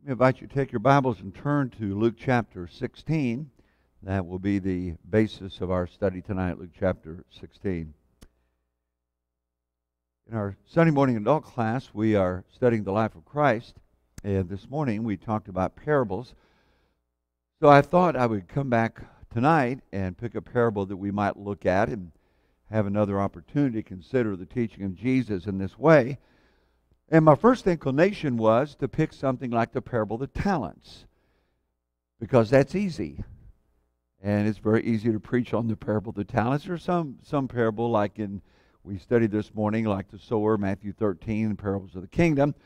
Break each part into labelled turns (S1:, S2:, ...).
S1: I invite you to take your Bibles and turn to Luke chapter 16. That will be the basis of our study tonight, Luke chapter 16. In our Sunday morning adult class, we are studying the life of Christ. And this morning we talked about parables. So I thought I would come back tonight and pick a parable that we might look at and have another opportunity to consider the teaching of Jesus in this way. And my first inclination was to pick something like the parable of the talents, because that's easy. And it's very easy to preach on the parable of the talents, or some parable like we studied this morning, like the sower, Matthew 13, the parables of the kingdom.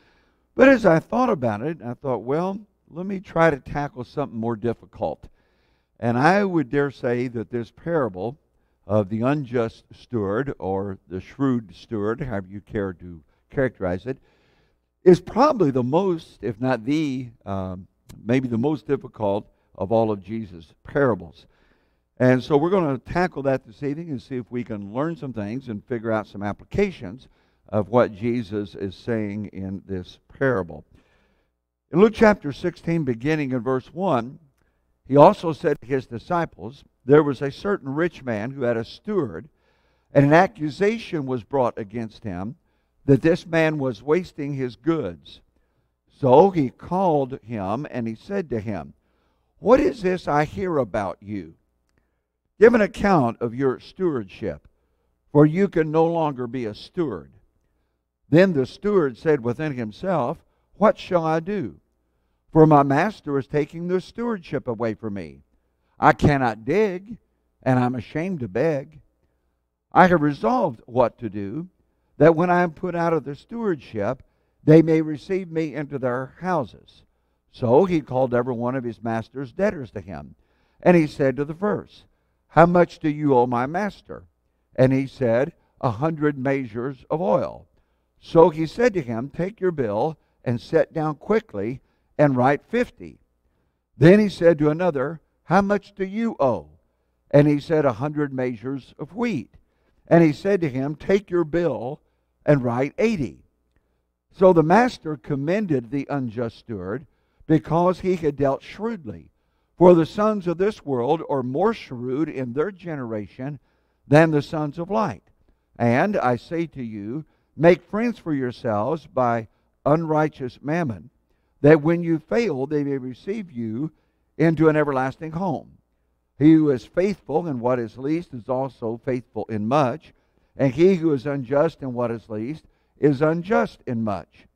S1: But as I thought about it, I thought, well, let me try to tackle something more difficult. And I would dare say that this parable of the unjust steward, or the shrewd steward, however you care to characterize it, is probably the most, if not maybe the most difficult of all of Jesus' parables. And so we're going to tackle that this evening and see if we can learn some things and figure out some applications of what Jesus is saying in this parable. In Luke chapter 16, beginning in verse 1, he also said to his disciples, "There was a certain rich man who had a steward, and an accusation was brought against him, that this man was wasting his goods. So he called him, and he said to him, 'What is this I hear about you? Give an account of your stewardship, for you can no longer be a steward.' Then the steward said within himself, 'What shall I do? For my master is taking the stewardship away from me. I cannot dig, and I'm ashamed to beg. I have resolved what to do, that when I am put out of the stewardship, they may receive me into their houses.' So he called every one of his master's debtors to him. And he said to the first, 'How much do you owe my master?' And he said, 100 measures of oil. So he said to him, 'Take your bill and sit down quickly and write 50. Then he said to another, 'How much do you owe?' And he said, 100 measures of wheat. And he said to him, 'Take your bill and write 80. So the master commended the unjust steward, because he had dealt shrewdly. For the sons of this world are more shrewd in their generation than the sons of light. And I say to you, make friends for yourselves by unrighteous mammon, that when you fail, they may receive you into an everlasting home. He who is faithful in what is least is also faithful in much, and he who is unjust in what is least is unjust in much.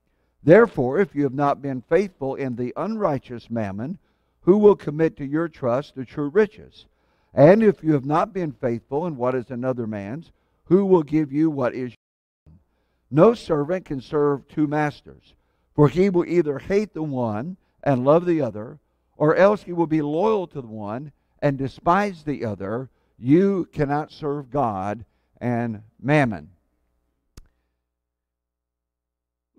S1: Therefore, if you have not been faithful in the unrighteous mammon, who will commit to your trust the true riches? And if you have not been faithful in what is another man's, who will give you what is your own? No servant can serve two masters, for he will either hate the one and love the other, or else he will be loyal to the one and despise the other. You cannot serve God and mammon."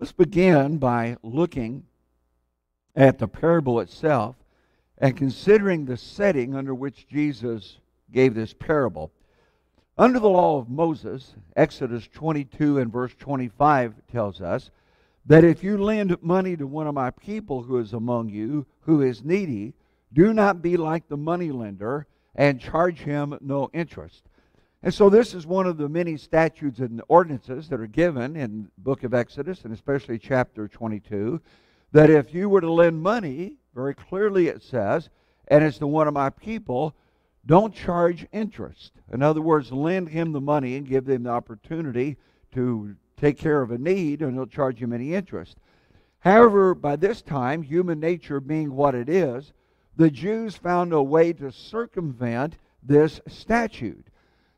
S1: Let's begin by looking at the parable itself and considering the setting under which Jesus gave this parable. Under the law of Moses, Exodus 22 and verse 25 tells us that if you lend money to one of my people who is among you, who is needy, do not be like the moneylender and charge him no interest. And so this is one of the many statutes and ordinances that are given in the book of Exodus, and especially chapter 22, that if you were to lend money, very clearly it says, and it's to one of my people, don't charge interest. In other words, lend him the money and give them the opportunity to take care of a need, and don't charge him any interest. However, by this time, human nature being what it is, the Jews found a way to circumvent this statute.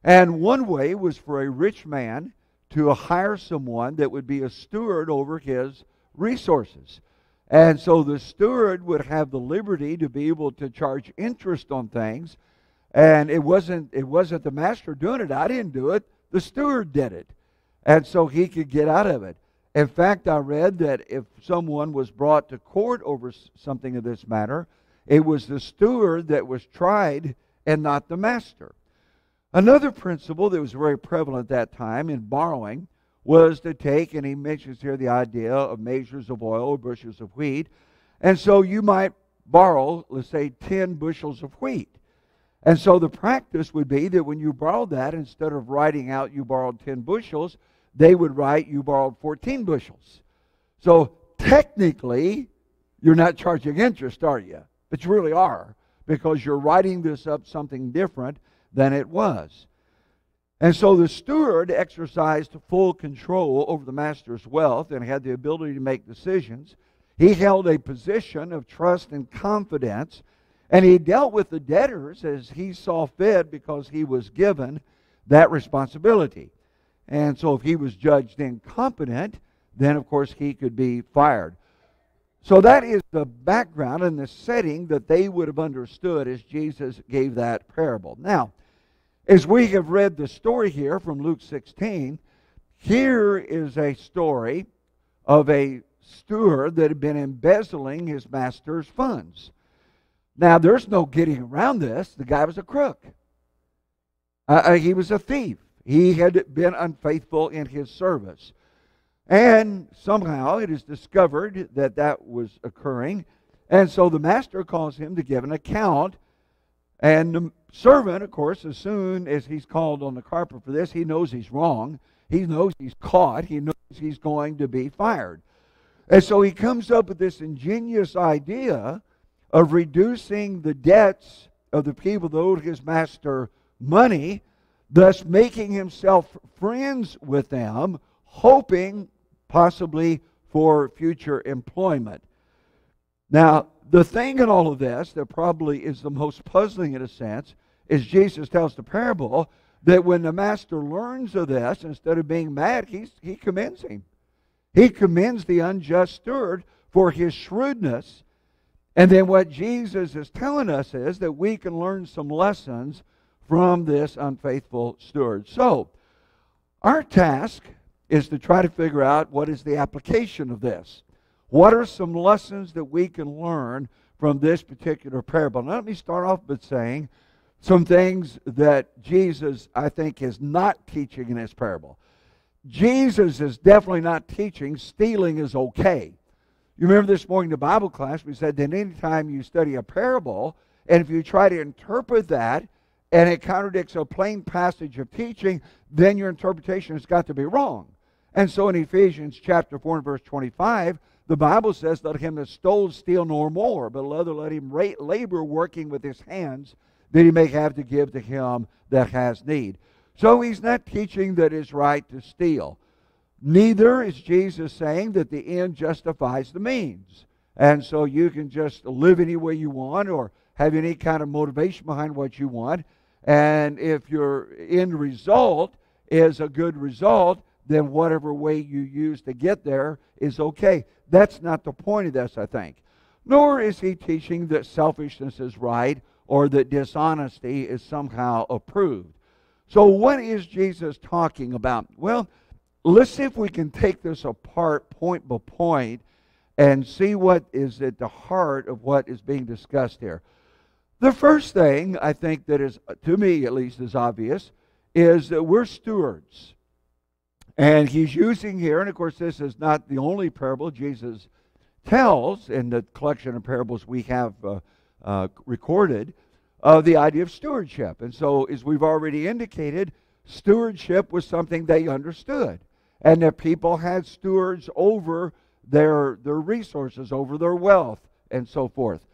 S1: And one way was for a rich man to hire someone that would be a steward over his resources. And so the steward would have the liberty to be able to charge interest on things. And it wasn't the master doing it. I didn't do it. The steward did it. And so he could get out of it. In fact, I read that if someone was brought to court over something of this matter, it was the steward that was tried and not the master. Another principle that was very prevalent at that time in borrowing was to take, and he mentions here the idea of measures of oil, bushels of wheat, And so you might borrow, let's say, 10 bushels of wheat. And so the practice would be that when you borrowed that, instead of writing out you borrowed 10 bushels, they would write you borrowed 14 bushels. So technically, you're not charging interest, are you? But you really are, because you're writing this up something different than it was. And so the steward exercised full control over the master's wealth and had the ability to make decisions. He held a position of trust and confidence, and he dealt with the debtors as he saw fit because he was given that responsibility. And so if he was judged incompetent, then of course he could be fired. So that is the background and the setting that they would have understood as Jesus gave that parable. Now, as we have read the story here from Luke 16, here is a story of a steward that had been embezzling his master's funds. Now, there's no getting around this. The guy was a crook. He was a thief. He had been unfaithful in his service. And somehow it is discovered that that was occurring. And so the master calls him to give an account. And the servant, of course, as soon as he's called on the carpet for this, he knows he's wrong. He knows he's caught. He knows he's going to be fired. And so he comes up with this ingenious idea of reducing the debts of the people that owed his master money, thus making himself friends with them, hoping possibly for future employment. Now, the thing in all of this that probably is the most puzzling in a sense is Jesus tells the parable that when the master learns of this, instead of being mad, he commends him. He commends the unjust steward for his shrewdness. And then what Jesus is telling us is that we can learn some lessons from this unfaithful steward. So, our task is to try to figure out what is the application of this. What are some lessons that we can learn from this particular parable? Now, let me start off by saying some things that Jesus, I think, is not teaching in this parable. Jesus is definitely not teaching stealing is okay. You remember this morning in the Bible class, we said that anytime you study a parable, and if you try to interpret that, and it contradicts a plain passage of teaching, then your interpretation has got to be wrong. And so in Ephesians chapter 4 and verse 25, the Bible says, let him that stole steal no more, but rather let him labor working with his hands, that he may have to give to him that has need. So he's not teaching that it's right to steal. Neither is Jesus saying that the end justifies the means. And so you can just live any way you want or have any kind of motivation behind what you want. And if your end result is a good result, then whatever way you use to get there is okay. That's not the point of this, I think. Nor is he teaching that selfishness is right or that dishonesty is somehow approved. So what is Jesus talking about? Well, let's see if we can take this apart point by point and see what is at the heart of what is being discussed here. The first thing I think that is, to me at least, is obvious is that we're stewards. And he's using here, and of course this is not the only parable Jesus tells in the collection of parables we have recorded, of the idea of stewardship. And so, as we've already indicated, stewardship was something they understood. And that people had stewards over their resources, over their wealth, and so forth.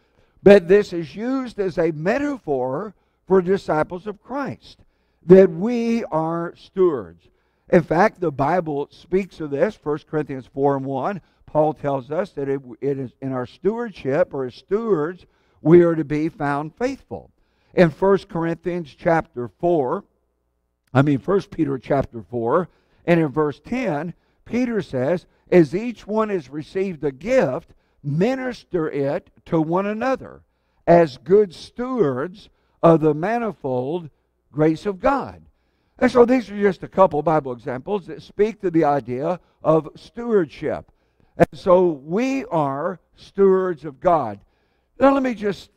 S1: But this is used as a metaphor for disciples of Christ, that we are stewards. In fact, the Bible speaks of this. 1 Corinthians 4 and 1, Paul tells us that it is in our stewardship, or as stewards, we are to be found faithful. In 1 Corinthians chapter 4, 1 Peter chapter 4, and in verse 10, Peter says, as each one has received a gift, minister it to one another as good stewards of the manifold grace of God. And so these are just a couple Bible examples that speak to the idea of stewardship. And so we are stewards of God. Now let me just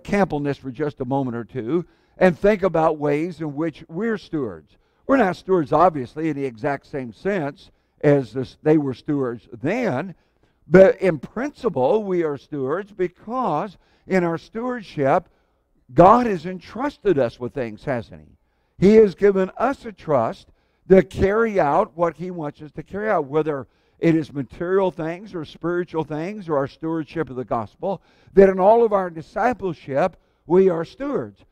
S1: camp on this for just a moment or two and think about ways in which we're stewards. We're not stewards, obviously, in the exact same sense as they were stewards then, But in principle, we are stewards because in our stewardship, God has entrusted us with things, hasn't He? He has given us a trust to carry out what He wants us to carry out, whether it is material things or spiritual things or our stewardship of the gospel, that in all of our discipleship, we are stewards.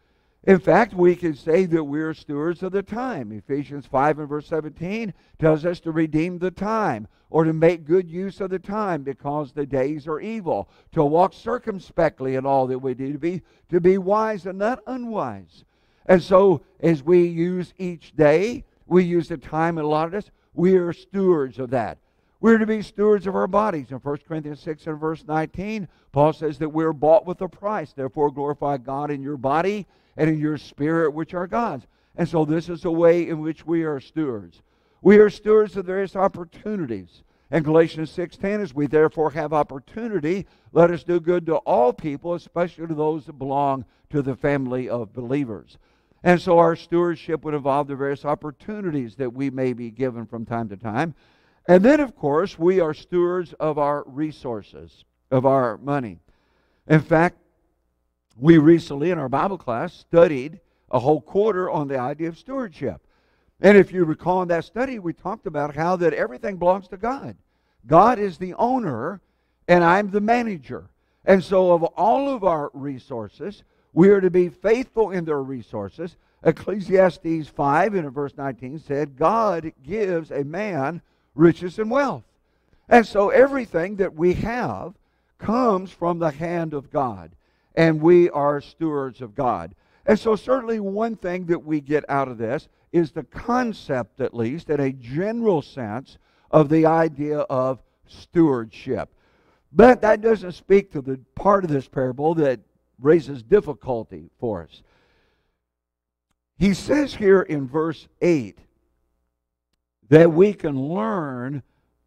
S1: In fact, we can say that we are stewards of the time. Ephesians 5 and verse 17 tells us to redeem the time, or to make good use of the time, because the days are evil, to walk circumspectly in all that we do, to be wise and not unwise. And so, as we use each day, we use the time allotted us, we are stewards of that. We're to be stewards of our bodies. In 1 Corinthians 6 and verse 19, Paul says that we're bought with a price. Therefore, glorify God in your body and in your spirit, which are God's. And so this is the way in which we are stewards. We are stewards of various opportunities. In Galatians 6:10, as we therefore have opportunity, let us do good to all people, especially to those that belong to the family of believers. And so our stewardship would involve the various opportunities that we may be given from time to time. And then, of course, we are stewards of our resources, of our money. In fact, we recently in our Bible class studied a whole quarter on the idea of stewardship. And if you recall in that study, we talked about how that everything belongs to God. God is the owner, and I'm the manager. And so of all of our resources, we are to be faithful in their resources. Ecclesiastes 5 in verse 19 said, God gives a man riches and wealth. And so everything that we have comes from the hand of God. And we are stewards of God. And so certainly one thing that we get out of this is the concept, at least in a general sense, of the idea of stewardship. But that doesn't speak to the part of this parable that raises difficulty for us. He says here in verse 8 that we can learn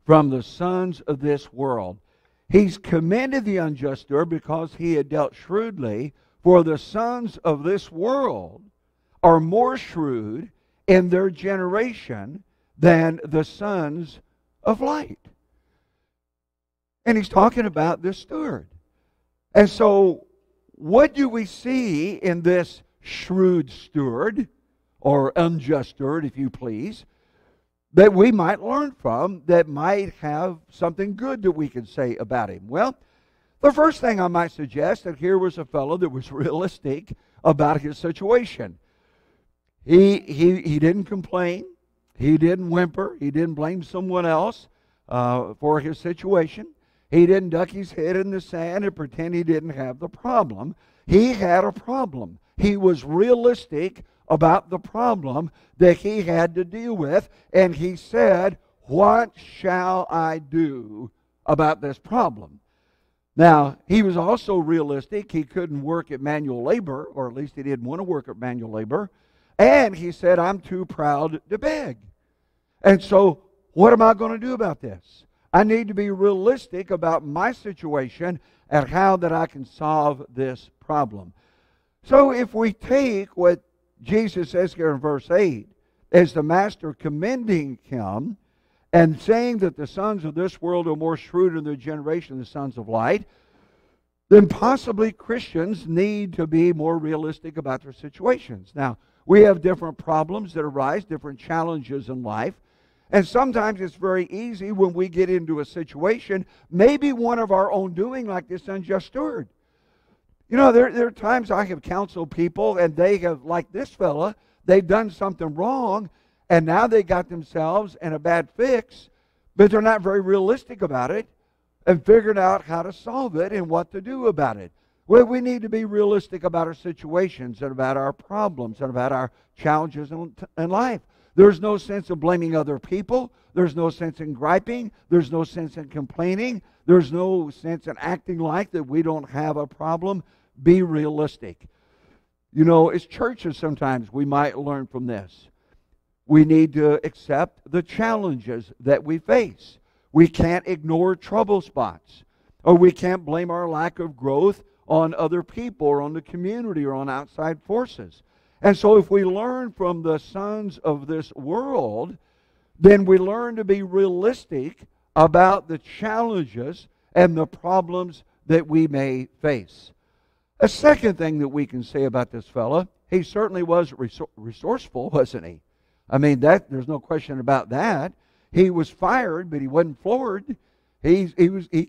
S1: from the sons of this world. He's commended the unjust steward because he had dealt shrewdly, for the sons of this world are more shrewd in their generation than the sons of light. And he's talking about this steward. And so, what do we see in this shrewd steward, or unjust steward, if you please, that we might learn from, that might have something good that we can say about him? Well, the first thing I might suggest, that here was a fellow that was realistic about his situation. He didn't complain. He didn't whimper. He didn't blame someone else for his situation. He didn't duck his head in the sand and pretend he didn't have the problem. He had a problem. He was realistic about the problem that he had to deal with, and he said, what shall I do about this problem? Now, he was also realistic. He couldn't work at manual labor, or at least he didn't want to work at manual labor. And he said, I'm too proud to beg. And so, what am I going to do about this? I need to be realistic about my situation and how that I can solve this problem. So if we take what Jesus says here in verse 8 as the master commending him and saying that the sons of this world are more shrewd in their generation than the sons of light, then possibly Christians need to be more realistic about their situations. Now, we have different problems that arise, different challenges in life. And sometimes it's very easy when we get into a situation, maybe one of our own doing, like this unjust steward. You know, there are times I have counseled people, and they have, like this fella, they've done something wrong, and now they got themselves in a bad fix, but they're not very realistic about it and figured out how to solve it and what to do about it. Well, we need to be realistic about our situations and about our problems and about our challenges in life. There's no sense of blaming other people. There's no sense in griping. There's no sense in complaining. There's no sense in acting like that we don't have a problem. Be realistic. You know, as churches sometimes we might learn from this. We need to accept the challenges that we face. We can't ignore trouble spots. Or we can't blame our lack of growth on other people or on the community or on outside forces. And so if we learn from the sons of this world, then we learn to be realistic about the challenges and the problems that we may face. A second thing that we can say about this fella, he certainly was resourceful, wasn't he? I mean, there's no question about that. He was fired, but he wasn't floored. He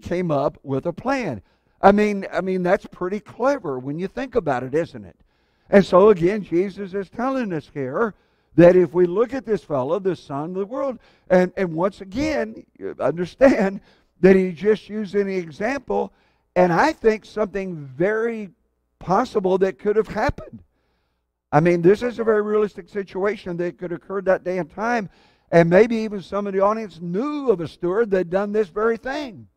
S1: came up with a plan. I mean, that's pretty clever when you think about it, isn't it? And so again, Jesus is telling us here that if we look at this fellow, the son of the world, and once again, you understand that he just used an example, and I think something very possible that could have happened. I mean, this is a very realistic situation that could occur that day and time, and maybe even some of the audience knew of a steward that had done this very thing.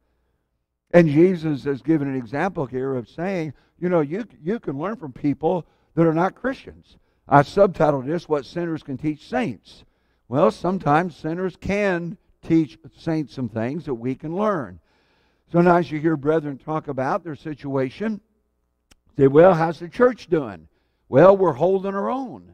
S1: And Jesus has given an example here of saying, you can learn from people that are not Christians. I subtitled this, What Sinners Can Teach Saints. Well, sometimes sinners can teach saints some things that we can learn. Sometimes you hear brethren talk about their situation. Say, well, how's the church doing? Well, we're holding our own.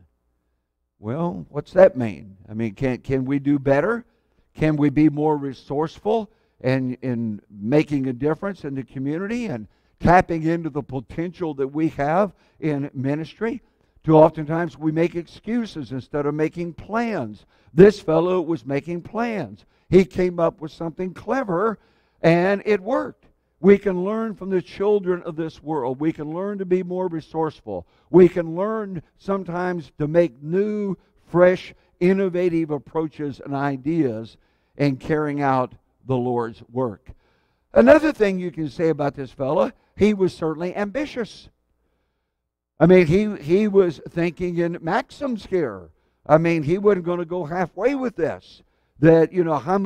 S1: Well, what's that mean? I mean, can we do better? Can we be more resourceful in making a difference in the community and tapping into the potential that we have in ministry? Too oftentimes we make excuses instead of making plans. This fellow was making plans. He came up with something clever, and it worked. We can learn from the children of this world. We can learn to be more resourceful. We can learn sometimes to make new, fresh, innovative approaches and ideas in carrying out the Lord's work. Another thing you can say about this fellow, he was certainly ambitious. I mean, he was thinking in maxims here. I mean, he wasn't going to go halfway with this. That, how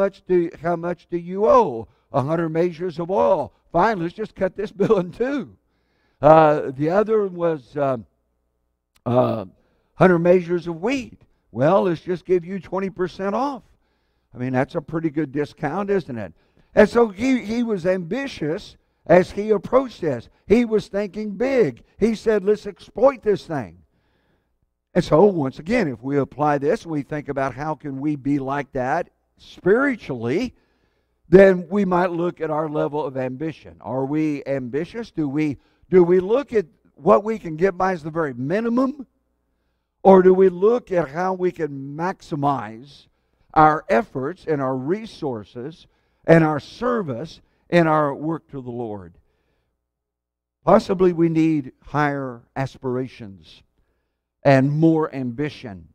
S1: much do you owe? 100 measures of oil. Fine, let's just cut this bill in two. The other was 100 measures of wheat. Well, let's just give you 20% off. I mean, that's a pretty good discount, isn't it? And so he was ambitious as he approached this. He was thinking big. He said, let's exploit this thing. And so, once again, if we apply this and we think about how can we be like that spiritually, then we might look at our level of ambition. Are we ambitious? Do we look at what we can get by as the very minimum? Or do we look at how we can maximize our efforts and our resources and our service and our work to the Lord? Possibly we need higher aspirations and more ambition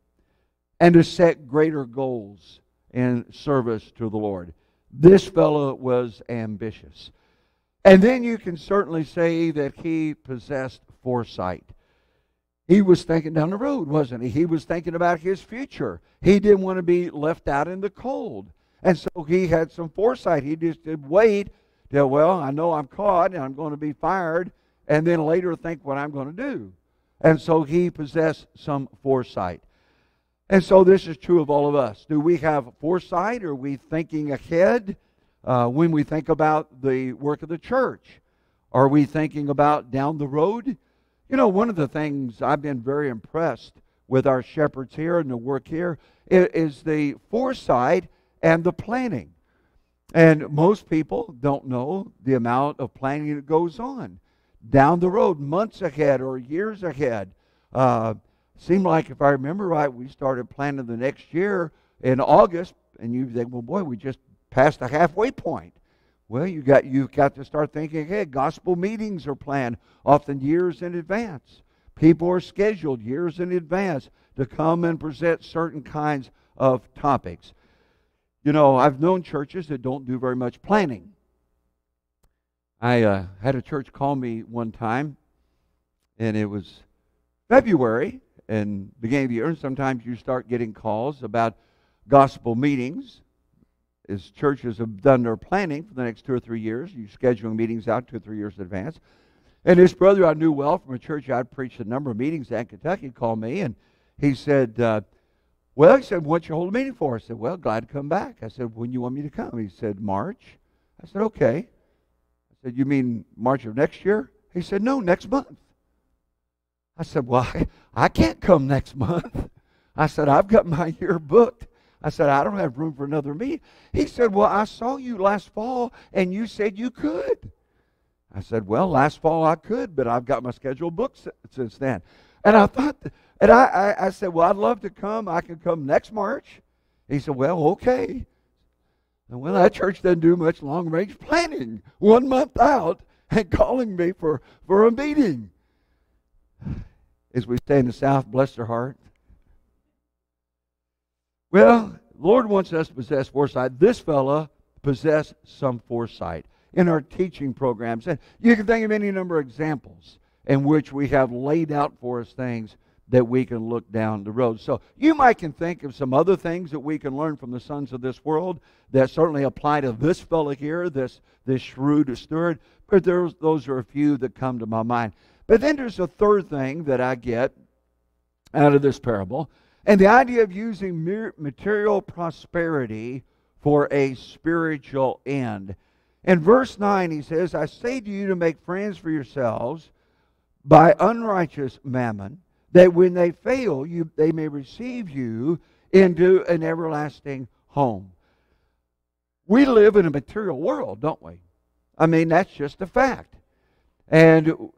S1: and to set greater goals in service to the Lord. This fellow was ambitious. And then you can certainly say that he possessed foresight. He was thinking down the road, wasn't he? He was thinking about his future. He didn't want to be left out in the cold. And so he had some foresight. He just did wait till, well, I know I'm caught and I'm going to be fired, and then later think what I'm going to do. And so he possessed some foresight. And so this is true of all of us. Do we have foresight? Are we thinking ahead when we think about the work of the church? Are we thinking about down the road? One of the things I've been very impressed with our shepherds here and the work here is the foresight and the planning. And most people don't know the amount of planning that goes on down the road, months ahead or years ahead. Seemed like, if I remember right, we started planning the next year in August, and you think, well, boy, we just passed the halfway point. Well, you've got to start thinking ahead. Gospel meetings are planned often years in advance. People are scheduled years in advance to come and present certain kinds of topics. I've known churches that don't do very much planning. I had a church call me one time, and it was February and beginning of the year, and sometimes you start getting calls about gospel meetings. As churches have done their planning for the next 2 or 3 years, you scheduling meetings out 2 or 3 years in advance. And this brother I knew well from a church I'd preached a number of meetings at in Kentucky called me, and he said, what's your whole meeting for? I said, well, glad to come back. I said, when you want me to come? He said, March. I said, okay. I said, you mean March of next year? He said, no, next month. I said, well, I can't come next month. I said, I've got my year booked. I said, I don't have room for another meeting. He said, well, I saw you last fall, and you said you could. I said, well, last fall I could, but I've got my schedule booked since then. And I thought, and I said, well, I'd love to come. I can come next March. He said, well, okay. And well, that church doesn't do much long-range planning 1 month out and calling me for a meeting. As we stay in the South, bless their heart. Well, the Lord wants us to possess foresight. This fella possessed some foresight in our teaching programs. And you can think of any number of examples in which we have laid out for us things that we can look down the road. So you might can think of some other things that we can learn from the sons of this world that certainly apply to this fella here, this shrewd steward, but those are a few that come to my mind. But then there's a third thing that I get out of this parable, and the idea of using material prosperity for a spiritual end. In verse 9 he says, I say to you to make friends for yourselves by unrighteous mammon, that when they fail, they may receive you into an everlasting home. We live in a material world, don't we? I mean, that's just a fact. And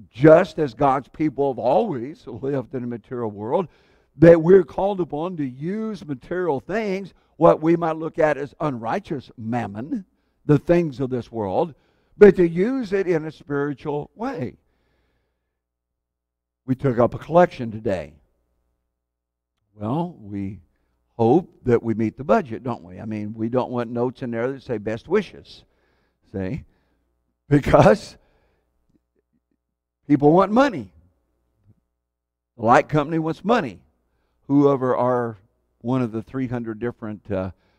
S1: just as God's people have always lived in a material world, that we're called upon to use material things, what we might look at as unrighteous mammon, the things of this world, but to use it in a spiritual way. We took up a collection today. Well, we hope that we meet the budget, don't we? I mean, we don't want notes in there that say best wishes, see? Because people want money. The light company wants money. Whoever are one of the 300 different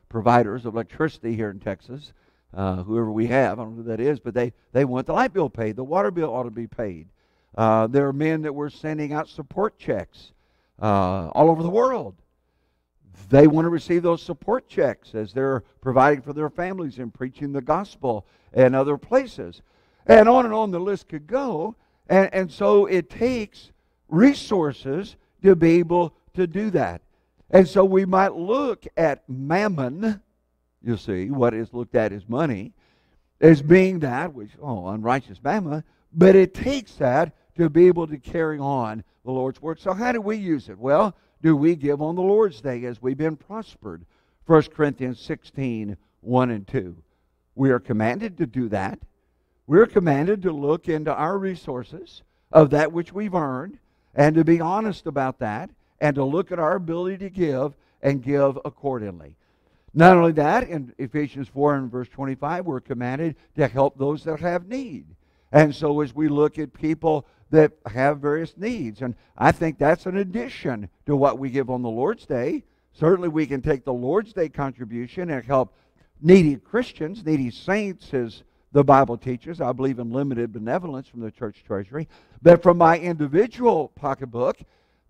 S1: providers of electricity here in Texas, whoever we have, I don't know who that is, but they want the light bill paid. The water bill ought to be paid. There are men that were sending out support checks all over the world. They want to receive those support checks as they're providing for their families and preaching the gospel and other places. And on the list could go. And so it takes resources to be able to do that. And so we might look at mammon, you see, what is looked at as money, as being that, which, unrighteous mammon, but it takes that to be able to carry on the Lord's work. So how do we use it? Well, do we give on the Lord's Day as we've been prospered? 1 Corinthians 16, 1 and 2. We are commanded to do that. We're commanded to look into our resources of that which we've earned and to be honest about that and to look at our ability to give and give accordingly. Not only that, in Ephesians 4 and verse 25, we're commanded to help those that have need. And so as we look at people that have various needs, and I think that's an addition to what we give on the Lord's Day. Certainly we can take the Lord's Day contribution and help needy Christians, needy saints, as the Bible teaches. I believe in limited benevolence from the church treasury. But from my individual pocketbook,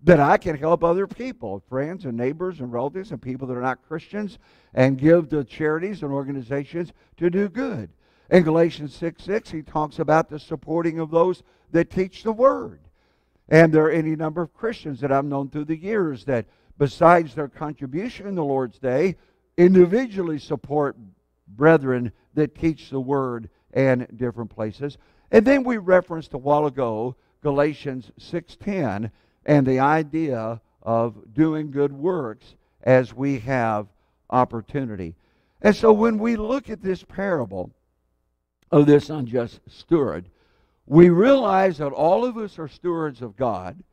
S1: that I can help other people, friends and neighbors and relatives and people that are not Christians, and give to charities and organizations to do good. In Galatians 6:6, he talks about the supporting of those that teach the Word. And there are any number of Christians that I've known through the years that, besides their contribution in the Lord's Day, individually support brethren that teach the Word in different places. And then we referenced a while ago Galatians 6:10 and the idea of doing good works as we have opportunity. And so when we look at this parable of this unjust steward, we realize that all of us are stewards of God.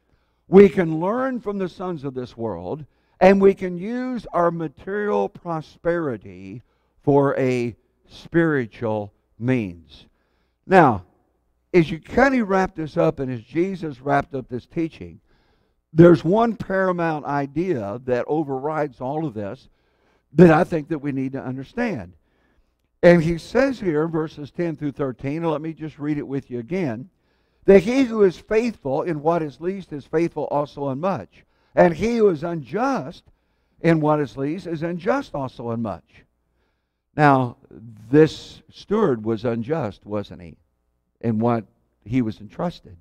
S1: We can learn from the sons of this world, and we can use our material prosperity for a spiritual means. Now, as you kind of wrap this up, and as Jesus wrapped up this teaching, there's one paramount idea that overrides all of this that I think that we need to understand. And he says here in verses 10 through 13, and let me just read it with you again, that he who is faithful in what is least is faithful also in much. And he who is unjust in what is least is unjust also in much. Now, this steward was unjust, wasn't he, in what he was entrusted.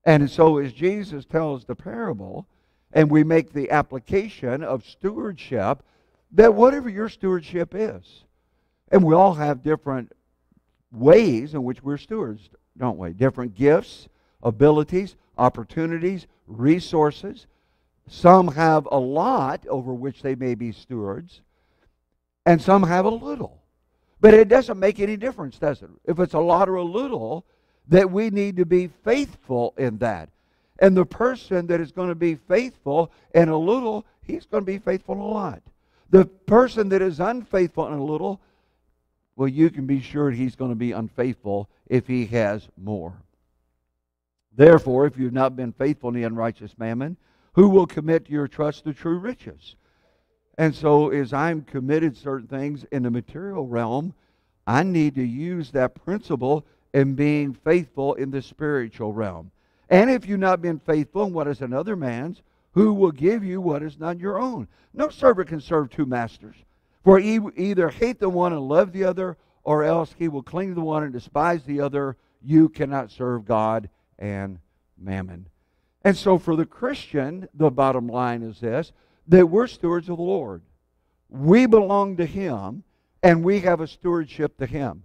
S1: And so as Jesus tells the parable, and we make the application of stewardship, that whatever your stewardship is, and we all have different ways in which we're stewards, don't we? Different gifts, abilities, opportunities, resources. Some have a lot over which they may be stewards, and some have a little. But it doesn't make any difference, does it? If it's a lot or a little, that we need to be faithful in that. And the person that is going to be faithful in a little, he's going to be faithful in a lot. The person that is unfaithful in a little, well, you can be sure he's going to be unfaithful if he has more. Therefore, if you've not been faithful in the unrighteous mammon, who will commit your trust to true riches? And so as I'm committed certain things in the material realm, I need to use that principle in being faithful in the spiritual realm. And if you've not been faithful in what is another man's, who will give you what is not your own? No servant can serve two masters. For he will either hate the one and love the other, or else he will cling to the one and despise the other. You cannot serve God and mammon. And so for the Christian, the bottom line is this, that we're stewards of the Lord. We belong to Him, and we have a stewardship to Him.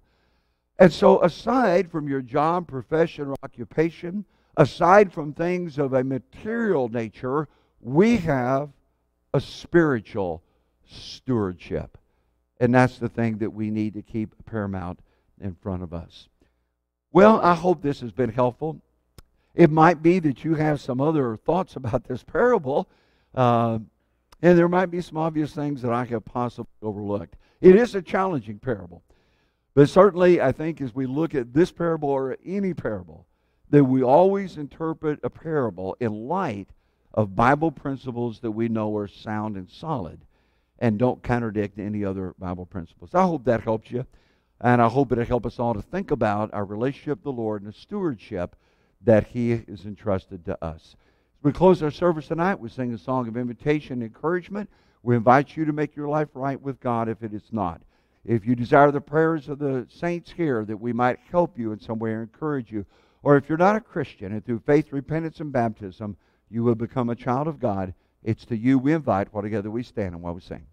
S1: And so aside from your job, profession, or occupation, aside from things of a material nature, we have a spiritual stewardship. And that's the thing that we need to keep paramount in front of us. Well, I hope this has been helpful. It might be that you have some other thoughts about this parable, and there might be some obvious things that I have possibly overlooked. It is a challenging parable. But certainly, I think as we look at this parable or any parable, that we always interpret a parable in light of Bible principles that we know are sound and solid and don't contradict any other Bible principles. I hope that helps you, and I hope it'll help us all to think about our relationship with the Lord and the stewardship that He is entrusted to us. As we close our service tonight, we sing a song of invitation and encouragement. We invite you to make your life right with God if it is not. If you desire the prayers of the saints here that we might help you in some way or encourage you, or if you're not a Christian and through faith, repentance, and baptism, you will become a child of God, it's to you we invite while together we stand and while we sing.